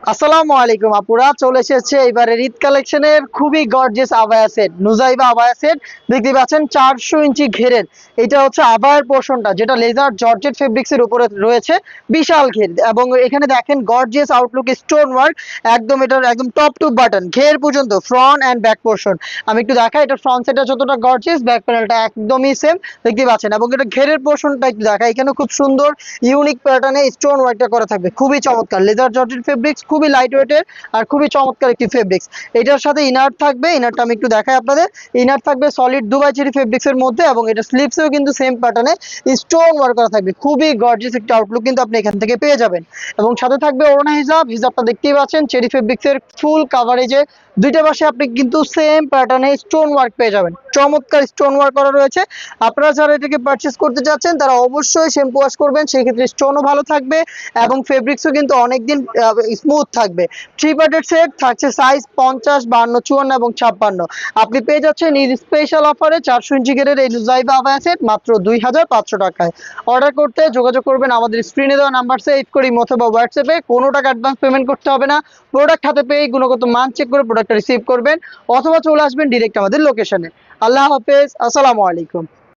আসসালামু আলাইকুম আপুরা, চলে এসেছে এবারে ঈদ কালেকশনের খুবই গর্জিয়াস আবায়া সেট, নুজাইবা আবায়া সেট। দেখতে পাচ্ছেন 400 ইঞ্চি ঘেরের। এটা হচ্ছে আবায়ার পোর্শনটা, যেটা লেজার জর্জেট ফেব্রিক্স এর উপরে রয়েছে। বিশাল ঘের, এবং এখানে দেখেন গর্জিয়াস আউটলুক স্টোন ওয়ার্ক। একদম এটার একদম টপ টু বাটন ঘের পর্যন্ত, ফ্রন্ট অ্যান্ড ব্যাক পোর্শন। আমি একটু দেখাই, এটা ফ্রন্ট সেটটা যতটা গর্জিয়াস, ব্যাক প্যানেলটা একদমই সেম। দেখতে পাচ্ছেন, এবং এটা ঘেরের পোর্শনটা একটু দেখাই, এখানে খুব সুন্দর ইউনিক প্যাটার্নে স্টোন ওয়ার্কটা করা থাকবে, খুবই চমৎকার। লেজার জর্জেট ফেব্রিক্স, খুবই লাইট ওয়েটের আর খুবই চমৎকার একটি ফেব্রিক্স। এটার সাথে ইনার থাকবে, ইনারটা আমি একটু দেখাই আপনাদের। ইনার থাকবে সলিড দুবাই চেরি ফেব্রিক্স এর মধ্যে, এবং এটা স্লিপসেও কিন্তু সেম প্যাটার্নে স্টোন ওয়ার্ক করা থাকবে। খুবই গর্জিয়াস একটা আউটলুক কিন্তু আপনি এখান থেকে পেয়ে যাবেন। এবং সাথে থাকবে ওড়না হিজাব, হিজাবটা দেখতেই পাচ্ছেন চেরি ফেব্রিক্স এর ফুল কাভারেজে। দুইটা পাশে আপনি কিন্তু সেম প্যাটার্নে স্টোন ওয়ার্ক পেয়ে যাবেন, চমৎকার স্টোন ওয়ার্ক করা রয়েছে। আপনারা যারা এটাকে পারচেস করতে চাচ্ছেন তারা অবশ্যই শ্যাম্পু ওয়াশ করবেন, সেই ক্ষেত্রে স্টোনও ভালো থাকবে এবং ফেব্রিক্সও কিন্তু অনেকদিন স্মুথ থাকবে। থ্রি পার্টের সেট থাকছে, সাইজ 50, 52, 54 এবং 56। আপনি পেয়ে যাচ্ছেন ঈদ স্পেশাল অফারে 400 ইঞ্চি গেরের এই নুজাইবা আবায়া সেট মাত্র 2500 টাকায়। অর্ডার করতে যোগাযোগ করবেন আমাদের স্ক্রিনে দেওয়া নাম্বার সেভ করি অথবা হোয়াটসঅ্যাপে। কোনো টাকা অ্যাডভান্স পেমেন্ট করতে হবে না। প্রোডাক্ট হাতে পেয়ে গুণগত মান চেক করে প্রোডাক্টটা রিসিভ করবেন, অথবা চলে আসবেন ডিরেক্ট আমাদের লোকেশনে। আল্লাহ হাফেজ, আসসালামু আলাইকুম।